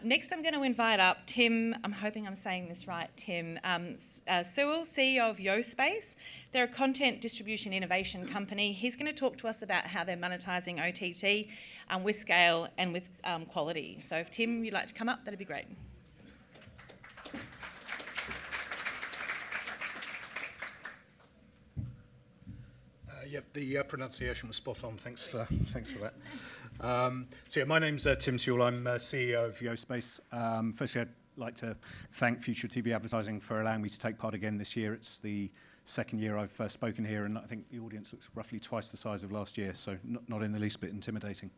Next, I'm going to invite up Tim, I'm hoping I'm saying this right, Tim Sewell, CEO of Yospace. They're a content distribution innovation company. He's going to talk to us about how they're monetising OTT with scale and with quality. So if Tim, you'd like to come up, that'd be great. Yep, the pronunciation was spot on. Thanks for that. So yeah, my name's Tim Sewell. I'm CEO of Yospace. Firstly, I'd like to thank Future TV Advertising for allowing me to take part again this year. It's the second year I've spoken here, and I think the audience looks roughly twice the size of last year, so not in the least bit intimidating.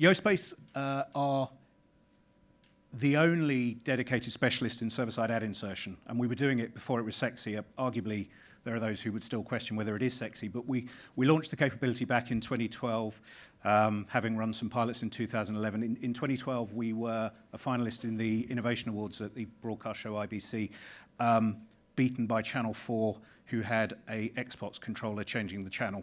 Yospace are the only dedicated specialist in server-side ad insertion, and we were doing it before it was sexy. Arguably, there are those who would still question whether it is sexy, but we launched the capability back in 2012, having run some pilots in 2011. In 2012, we were a finalist in the Innovation Awards at the broadcast show IBC, beaten by Channel 4, who had a Xbox controller changing the channel.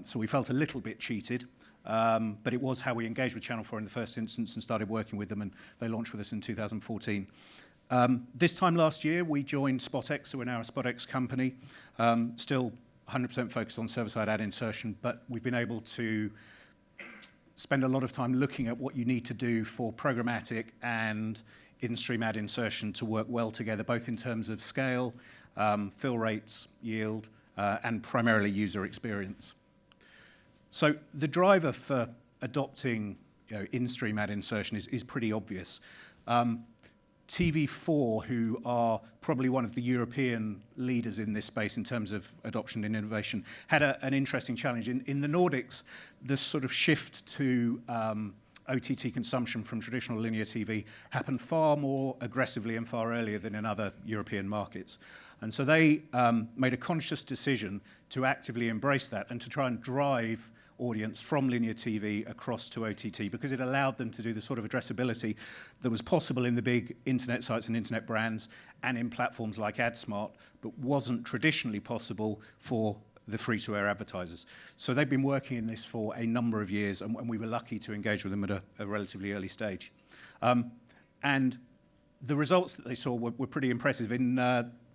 So we felt a little bit cheated. But it was how we engaged with Channel 4 in the first instance and started working with them, and they launched with us in 2014. This time last year, we joined SpotX, so we're now a SpotX company, still 100% focused on server-side ad insertion, but we've been able to spend a lot of time looking at what you need to do for programmatic and in-stream ad insertion to work well together, both in terms of scale, fill rates, yield, and primarily user experience. So the driver for adopting in-stream ad insertion is pretty obvious. TV4, who are probably one of the European leaders in this space in terms of adoption and innovation, had an interesting challenge. In the Nordics, the sort of shift to OTT consumption from traditional linear TV happened far more aggressively and far earlier than in other European markets. And so they made a conscious decision to actively embrace that and to try and drive audience from linear TV across to OTT, because it allowed them to do the sort of addressability that was possible in the big internet sites and internet brands and in platforms like AdSmart, but wasn't traditionally possible for the free-to-air advertisers. So they've been working in this for a number of years, and we were lucky to engage with them at a relatively early stage. And the results that they saw were pretty impressive.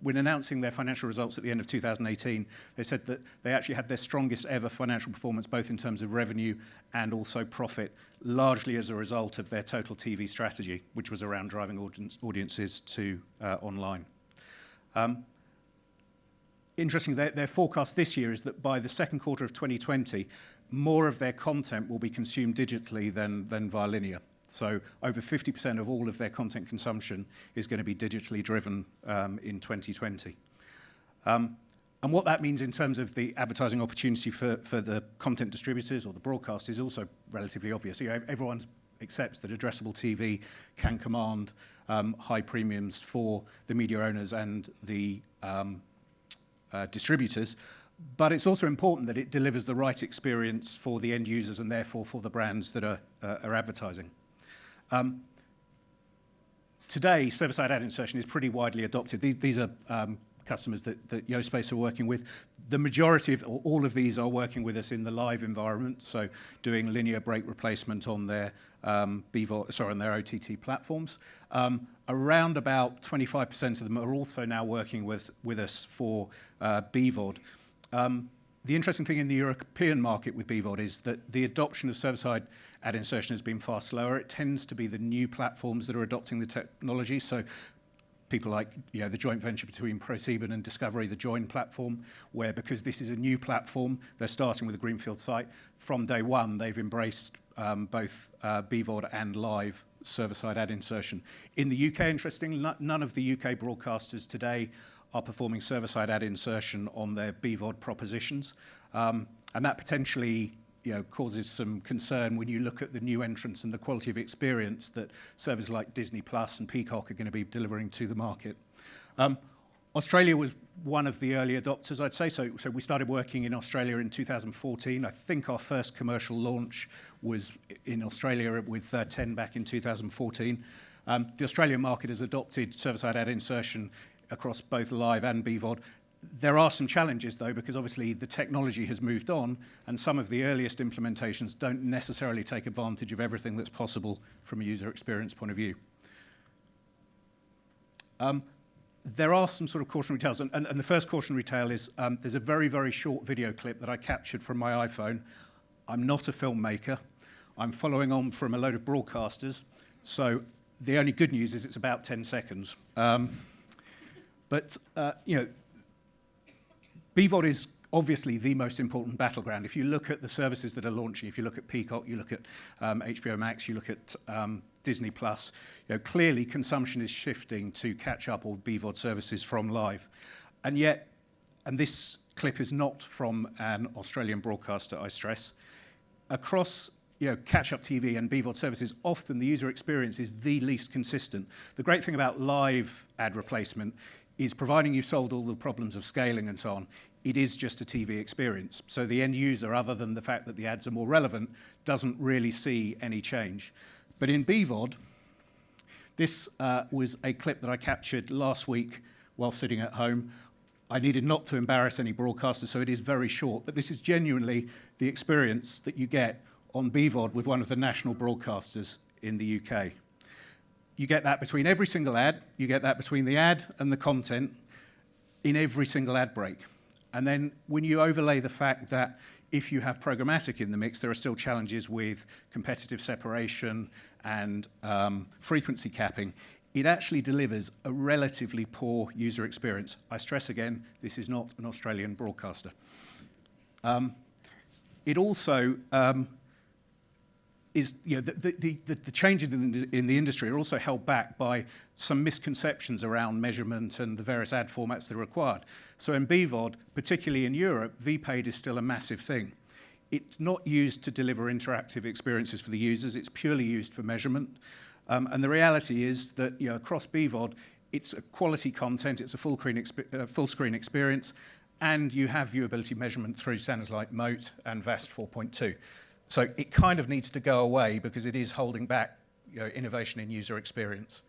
When announcing their financial results at the end of 2018, they said that they actually had their strongest ever financial performance, both in terms of revenue and also profit, largely as a result of their total TV strategy, which was around driving audiences to online. Interesting, their forecast this year is that by the second quarter of 2020, more of their content will be consumed digitally than via linear. So over 50% of all of their content consumption is going to be digitally driven in 2020. And what that means in terms of the advertising opportunity for the content distributors or the broadcast is also relatively obvious. Everyone accepts that addressable TV can command high premiums for the media owners and the distributors, but it's also important that it delivers the right experience for the end users and therefore for the brands that are advertising. Today, server-side ad insertion is pretty widely adopted. These are customers that Yospace are working with. The majority of all of these are working with us in the live environment, so doing linear break replacement on their on their OTT platforms. Around about 25% of them are also now working with us for BVOD. The interesting thing in the European market with BVOD is that the adoption of server-side ad insertion has been far slower. It tends to be the new platforms that are adopting the technology. So people like the joint venture between ProSieben and Discovery, the Join platform, where because this is a new platform, they're starting with a greenfield site. From day one, they've embraced both BVOD and live server-side ad insertion. In the UK, interestingly, none of the UK broadcasters today are performing server-side ad insertion on their BVOD propositions. And that potentially causes some concern when you look at the new entrants and the quality of experience that services like Disney Plus and Peacock are going to be delivering to the market. Australia was one of the early adopters, I'd say. So we started working in Australia in 2014. I think our first commercial launch was in Australia with 10 back in 2014. The Australian market has adopted server-side ad insertion across both live and BVOD There are some challenges, though, because obviously the technology has moved on, and some of the earliest implementations don't necessarily take advantage of everything that's possible from a user experience point of view. There are some sort of cautionary tales, and the first cautionary tale is there's a very, very short video clip that I captured from my iPhone. I'm not a filmmaker. I'm following on from a load of broadcasters, so the only good news is it's about 10 seconds. But BVOD is obviously the most important battleground. If you look at the services that are launching, if you look at Peacock, you look at HBO Max, you look at Disney Plus, clearly consumption is shifting to catch up all BVOD services from live. And yet, and this clip is not from an Australian broadcaster, I stress, across catch-up TV and BVOD services, often the user experience is the least consistent. The great thing about live ad replacement is, providing you've solved all the problems of scaling and so on, it is just a TV experience. So the end user, other than the fact that the ads are more relevant, doesn't really see any change. But in BVOD, this was a clip that I captured last week while sitting at home. I needed not to embarrass any broadcasters, so it is very short, but this is genuinely the experience that you get on BVOD with one of the national broadcasters in the UK. You get that between every single ad, you get that between the ad and the content in every single ad break. And then when you overlay the fact that if you have programmatic in the mix, there are still challenges with competitive separation and frequency capping, it actually delivers a relatively poor user experience. I stress again, this is not an Australian broadcaster. It also is, the changes in the industry are also held back by some misconceptions around measurement and the various ad formats that are required. So in BVOD, particularly in Europe, VPaid is still a massive thing. It's not used to deliver interactive experiences for the users, it's purely used for measurement. And the reality is that across BVOD, it's a quality content, it's a full screen experience, and you have viewability measurement through standards like MOTE and VAST 4.2. So it kind of needs to go away because it is holding back innovation in user experience.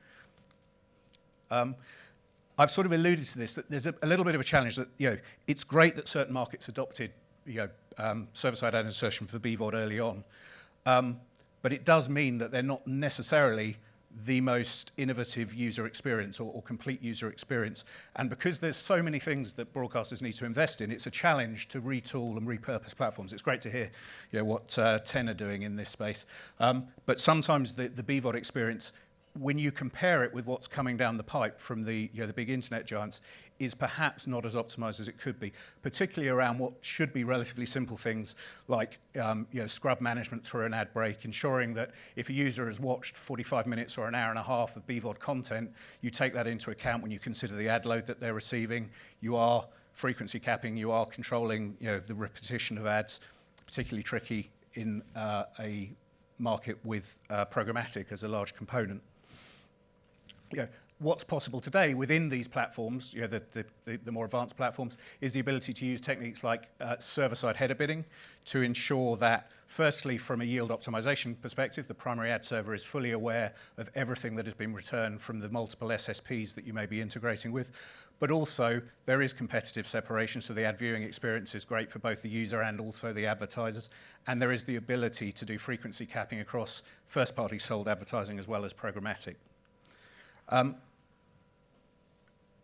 I've sort of alluded to this, that there's a little bit of a challenge that it's great that certain markets adopted server-side ad insertion for BVOD early on, but it does mean that they're not necessarily the most innovative user experience or complete user experience. And because there's so many things that broadcasters need to invest in, it's a challenge to retool and repurpose platforms. It's great to hear what Ten are doing in this space. But sometimes the BVOD experience, when you compare it with what's coming down the pipe from the big internet giants, is perhaps not as optimized as it could be, particularly around what should be relatively simple things like scrub management through an ad break, ensuring that if a user has watched 45 minutes or an hour and a half of BVOD content, you take that into account when you consider the ad load that they're receiving. You are frequency capping, you are controlling the repetition of ads, particularly tricky in a market with programmatic as a large component. What's possible today within these platforms, the more advanced platforms, is the ability to use techniques like server-side header bidding to ensure that, firstly, from a yield optimization perspective, the primary ad server is fully aware of everything that has been returned from the multiple SSPs that you may be integrating with. But also, there is competitive separation, so the ad viewing experience is great for both the user and also the advertisers. And there is the ability to do frequency capping across first-party sold advertising as well as programmatic.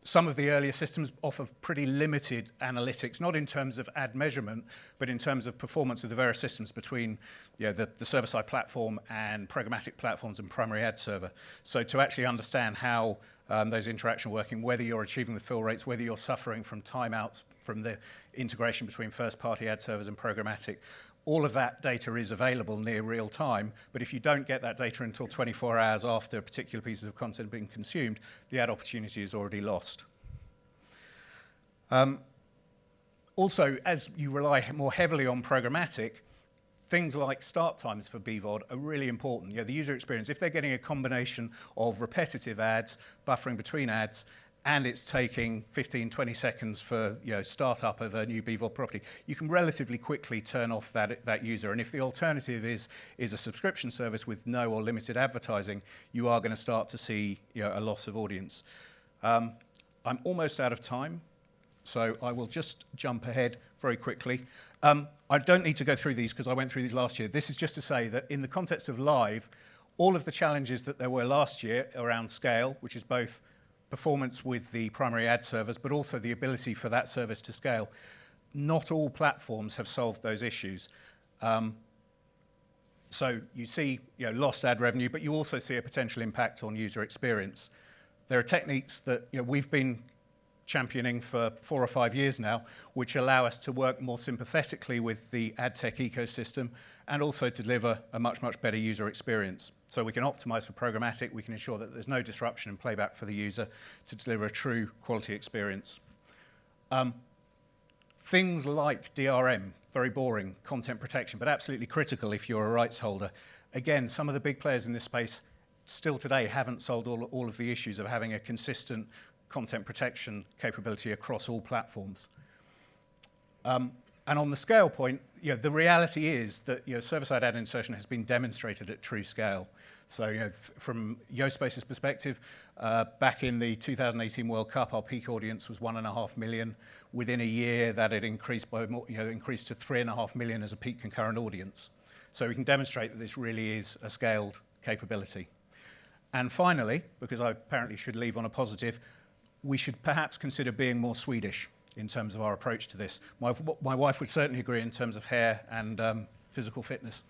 Some of the earlier systems offer pretty limited analytics, not in terms of ad measurement, but in terms of performance of the various systems between the server-side platform and programmatic platforms and primary ad server. So to actually understand how those interactions are working, whether you're achieving the fill rates, whether you're suffering from timeouts from the integration between first-party ad servers and programmatic, all of that data is available near real time, but if you don't get that data until 24 hours after a particular piece of content being consumed, the ad opportunity is already lost. Also, as you rely more heavily on programmatic, things like start times for BVOD are really important. The user experience, if they're getting a combination of repetitive ads, buffering between ads, and it's taking 15, 20 seconds for startup of a new BVOD property, you can relatively quickly turn off that user. And if the alternative is a subscription service with no or limited advertising, you are going to start to see a loss of audience. I'm almost out of time, So I will just jump ahead very quickly. I don't need to go through these because I went through these last year. This is just to say that in the context of live, all of the challenges that there were last year around scale, which is both performance with the primary ad servers, but also the ability for that service to scale, not all platforms have solved those issues. So you see lost ad revenue, but you also see a potential impact on user experience. There are techniques that we've been championing for 4 or 5 years now, which allow us to work more sympathetically with the ad tech ecosystem and also deliver a much, much better user experience. So we can optimize for programmatic, we can ensure that there's no disruption in playback for the user to deliver a true quality experience. Things like DRM, very boring, content protection, but absolutely critical if you're a rights holder. Again, some of the big players in this space still today haven't solved all of the issues of having a consistent content protection capability across all platforms. And on the scale point, the reality is that server-side ad insertion has been demonstrated at true scale. So from Yospace's perspective, back in the 2018 World Cup, our peak audience was 1.5 million. Within a year, that had increased by increased to 3.5 million as a peak concurrent audience. So we can demonstrate that this really is a scaled capability. And finally, because I apparently should leave on a positive, we should perhaps consider being more Swedish in terms of our approach to this. My wife would certainly agree in terms of hair and physical fitness.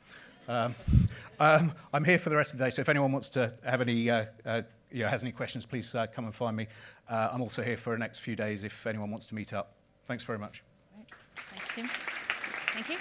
I'm here for the rest of the day, so if anyone wants to have any, has any questions, please come and find me. I'm also here for the next few days if anyone wants to meet up. Thanks very much. Great. Thanks, Tim. Thank you.